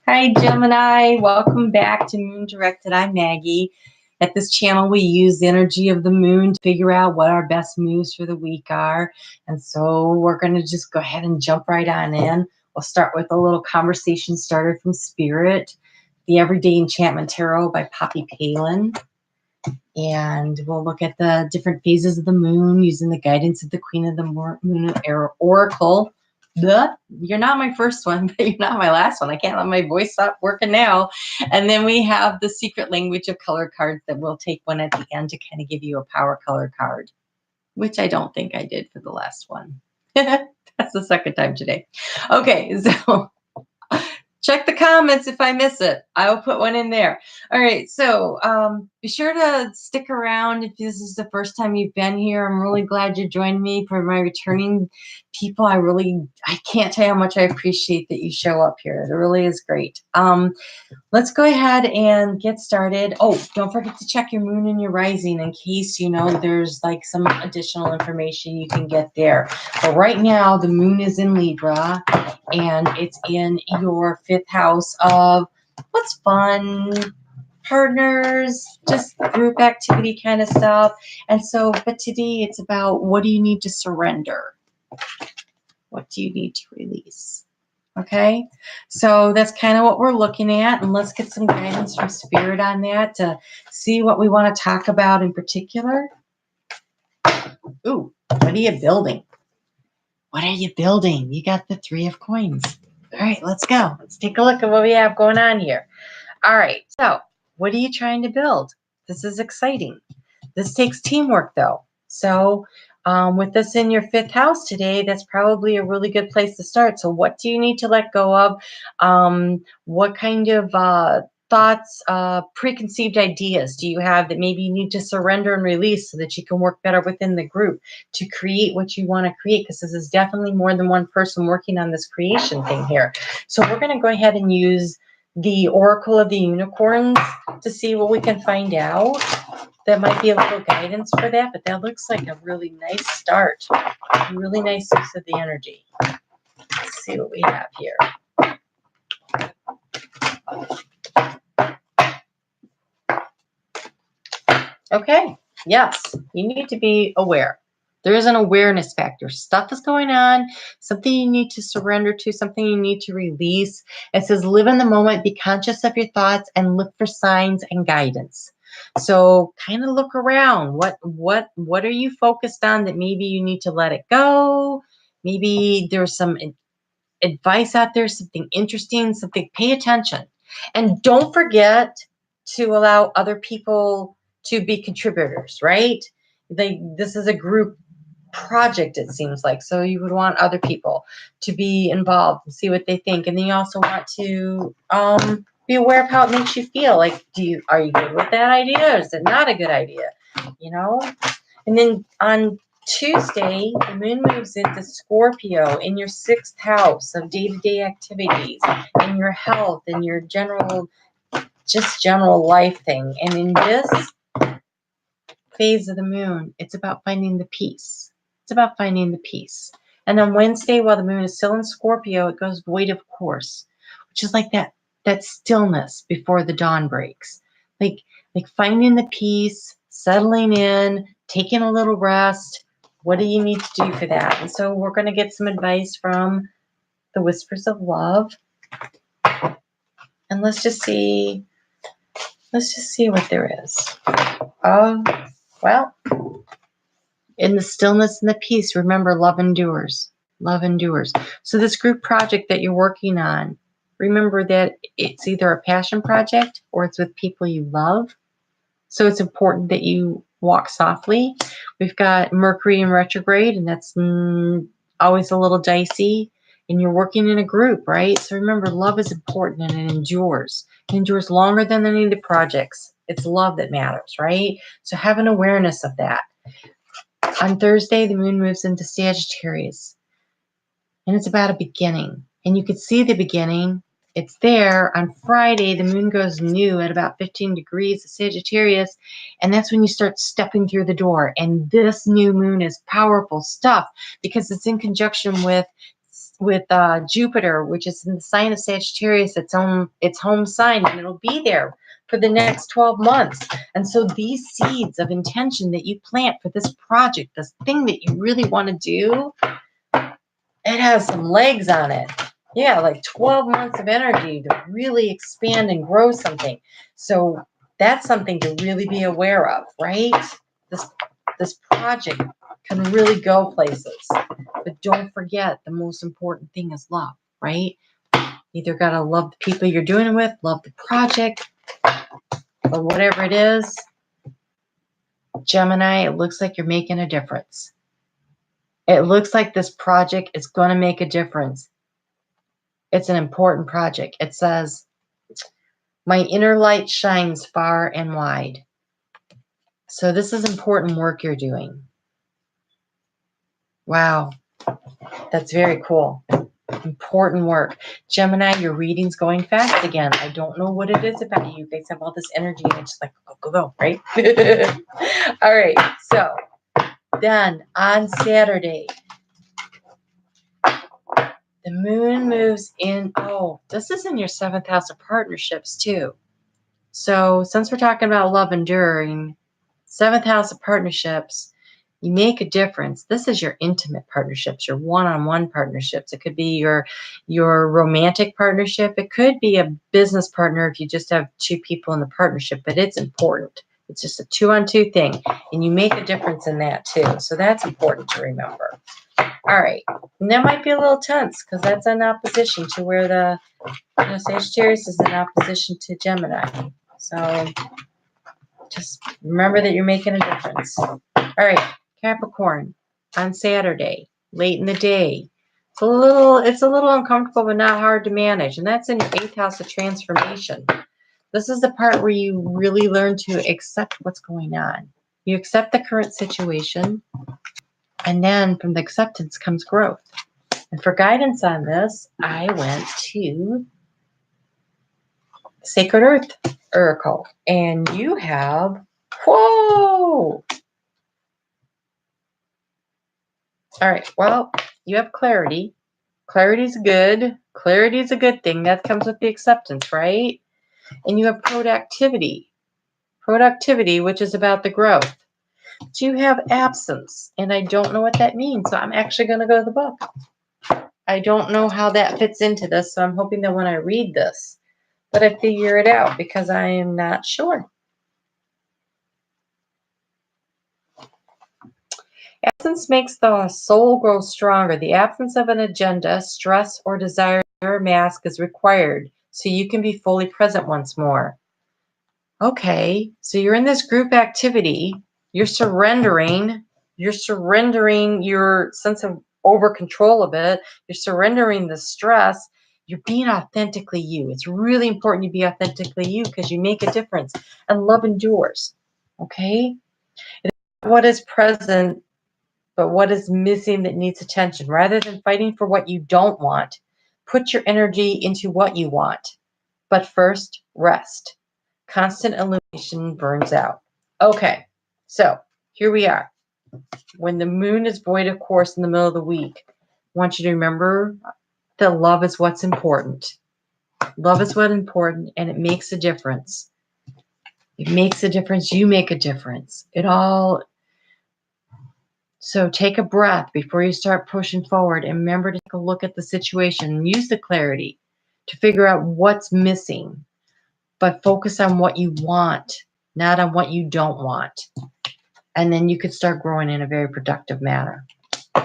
Hi, Gemini. Welcome back to Moon Directed. I'm Maggie. At this channel, we use the energy of the moon to figure out what our best moves for the week are. And so we're going to just go ahead and jump right on in. We'll start with a little conversation starter from Spirit, the Everyday Enchantment Tarot by Poppy Palin. And we'll look at the different phases of the moon using the guidance of the Queen of the Moon Oracle. You're not my first one, but you're not my last one. I can't let my voice stop working now. And then we have the secret language of color cards that we'll take one at the end to kind of give you a power color card, which I don't think I did for the last one. That's the second time today. Okay, so check the comments if I miss it. I will put one in there. All right, so be sure to stick around if this is the first time you've been here. I'm really glad you joined me. For my returning people, I can't tell you how much I appreciate that you show up here. It really is great. Let's go ahead and get started. Oh, don't forget to check your moon and your rising in case there's like some additional information you can get there. But right now, the moon is in Libra, and it's in your 5th house of what's fun, partners, just group activity kind of stuff. And so, but today it's about what do you need to surrender? What do you need to release? Okay, so that's kind of what we're looking at, and let's get some guidance from Spirit on that to see what we want to talk about in particular. Ooh, what are you building? What are you building? You got the 3 of coins. All right, let's go. Let's take a look at what we have going on here. All right, so what are you trying to build? This is exciting. This takes teamwork, though. So with this in your 5th house today, that's probably a really good place to start. So what do you need to let go of? What kind of thoughts, preconceived ideas do you have that maybe you need to surrender and release so that you can work better within the group to create what you want to create? Because this is definitely more than one person working on this creation thing here. So we're going to go ahead and use the Oracle of the Unicorns to see what we can find out. That might be a little guidance for that, but that looks like a really nice start. A really nice use of the energy. Let's see what we have here. Okay, yes, you need to be aware. There is an awareness factor. Stuff is going on, something you need to surrender to, something you need to release. It says live in the moment, be conscious of your thoughts, and look for signs and guidance. So kind of look around. What are you focused on that maybe you need to let it go? Maybe there's some advice out there, something interesting, something, pay attention. And don't forget to allow other people to be contributors, right? This is a group project, it seems like. So you would want other people to be involved and see what they think. And then you also want to be aware of how it makes you feel. Like, are you good with that idea, or is it not a good idea? And then on Tuesday, the moon moves into Scorpio in your 6th house of day-to-day activities, in your health, in your general life thing. And in this phase of the moon, it's about finding the peace. It's about finding the peace. And on Wednesday, while the moon is still in Scorpio, it goes void of course, which is like that stillness before the dawn breaks. Like finding the peace, settling in, taking a little rest. What do you need to do for that? And so we're going to get some advice from the Whispers of Love. And let's just see what there is. Well, in the stillness and the peace, remember, love endures. Love endures. So this group project that you're working on, remember that it's either a passion project or it's with people you love. So it's important that you walk softly. We've got Mercury in retrograde, and that's always a little dicey. And you're working in a group, right? So remember, love is important and it endures. It endures longer than any of the projects. It's love that matters, right? So have an awareness of that. On Thursday, the moon moves into Sagittarius, and it's about a beginning. And you could see the beginning. It's there. On Friday, the moon goes new at about 15 degrees of Sagittarius, and that's when you start stepping through the door. And this new moon is powerful stuff because it's in conjunction with with Jupiter, which is in the sign of Sagittarius, its home sign, and it'll be there for the next 12 months. And so these seeds of intention that you plant for this project, this thing that you really want to do, it has some legs on it. Yeah, like 12 months of energy to really expand and grow something. So that's something to really be aware of, right? This project can really go places. But don't forget, the most important thing is love, right? Either got to love the people you're doing it with, love the project, or whatever it is. Gemini, it looks like you're making a difference. It looks like this project is going to make a difference. It's an important project. It says, my inner light shines far and wide. So this is important work you're doing. Wow. That's very cool. Important work. Gemini, your reading's going fast again. I don't know what it is about you. You guys have all this energy and it's just like, go, go, go, right? All right. So then on Saturday, the moon moves in. Oh, this is in your 7th house of partnerships too. So since we're talking about love enduring, 7th house of partnerships, you make a difference. This is your intimate partnerships, your one-on-one partnerships. It could be your romantic partnership. It could be a business partner if you just have 2 people in the partnership, but it's important. It's just a 2-on-2 thing, and you make a difference in that too. So that's important to remember. All right. And that might be a little tense because that's in opposition to where the Sagittarius is in opposition to Gemini. So just remember that you're making a difference. All right, Capricorn, on Saturday, late in the day. It's a little uncomfortable, but not hard to manage. And that's in your 8th house of transformation. This is the part where you really learn to accept what's going on. You accept the current situation, and then from the acceptance comes growth. And for guidance on this, I went to Sacred Earth Oracle, and you have, whoa! All right, well, you have clarity. Clarity's good. Clarity's a good thing. That comes with the acceptance, right? And you have productivity. Productivity, which is about the growth. But you have absence, and I don't know what that means, so I'm actually going to go to the book. I don't know how that fits into this, so I'm hoping that when I read this, that I figure it out because I am not sure. Absence makes the soul grow stronger. The absence of an agenda, stress, or desire mask is required so you can be fully present once more. Okay, so you're in this group activity. You're surrendering your sense of over control of it. You're surrendering the stress. You're being authentically you. It's really important you be authentically you because you make a difference and love endures. Okay? It's what is present, but what is missing that needs attention. Rather than fighting for what you don't want, put your energy into what you want. But first, rest. Constant illumination burns out. Okay, so here we are. When the moon is void of course in the middle of the week, I want you to remember that love is what's important. Love is what's important, and it makes a difference. It makes a difference. You make a difference. So take a breath before you start pushing forward, and remember to take a look at the situation and use the clarity to figure out what's missing, but focus on what you want, not on what you don't want. And then you could start growing in a very productive manner.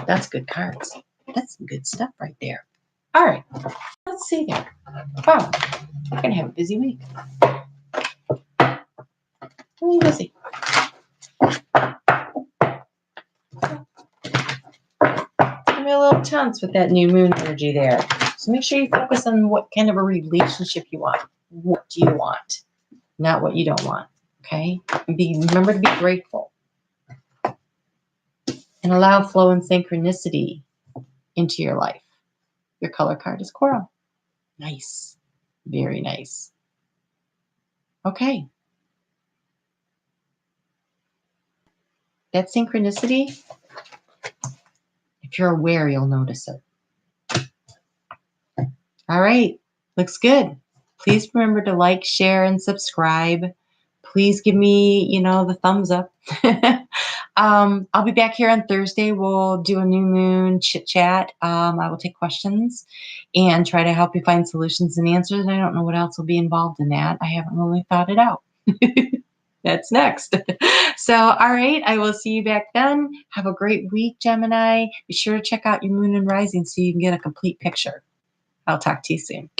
That's good cards. That's some good stuff right there. All right, let's see there. Wow, you're going to have a busy week. Really busy. Going to be a little tense with that new moon energy there. So make sure you focus on what kind of a relationship you want. What do you want? Not what you don't want. Okay? Remember to be grateful. And allow flow and synchronicity into your life. Your color card is coral. Nice. Very nice. Okay. That synchronicity, if you're aware, you'll notice it. All right. Looks good. Please remember to like, share, and subscribe. Please give me, the thumbs up. I'll be back here on Thursday. We'll do a new moon chit chat. I will take questions and try to help you find solutions and answers. I don't know what else will be involved in that. I haven't really thought it out. That's next. So, all right. I will see you back then. Have a great week, Gemini. Be sure to check out your moon and rising so you can get a complete picture. I'll talk to you soon.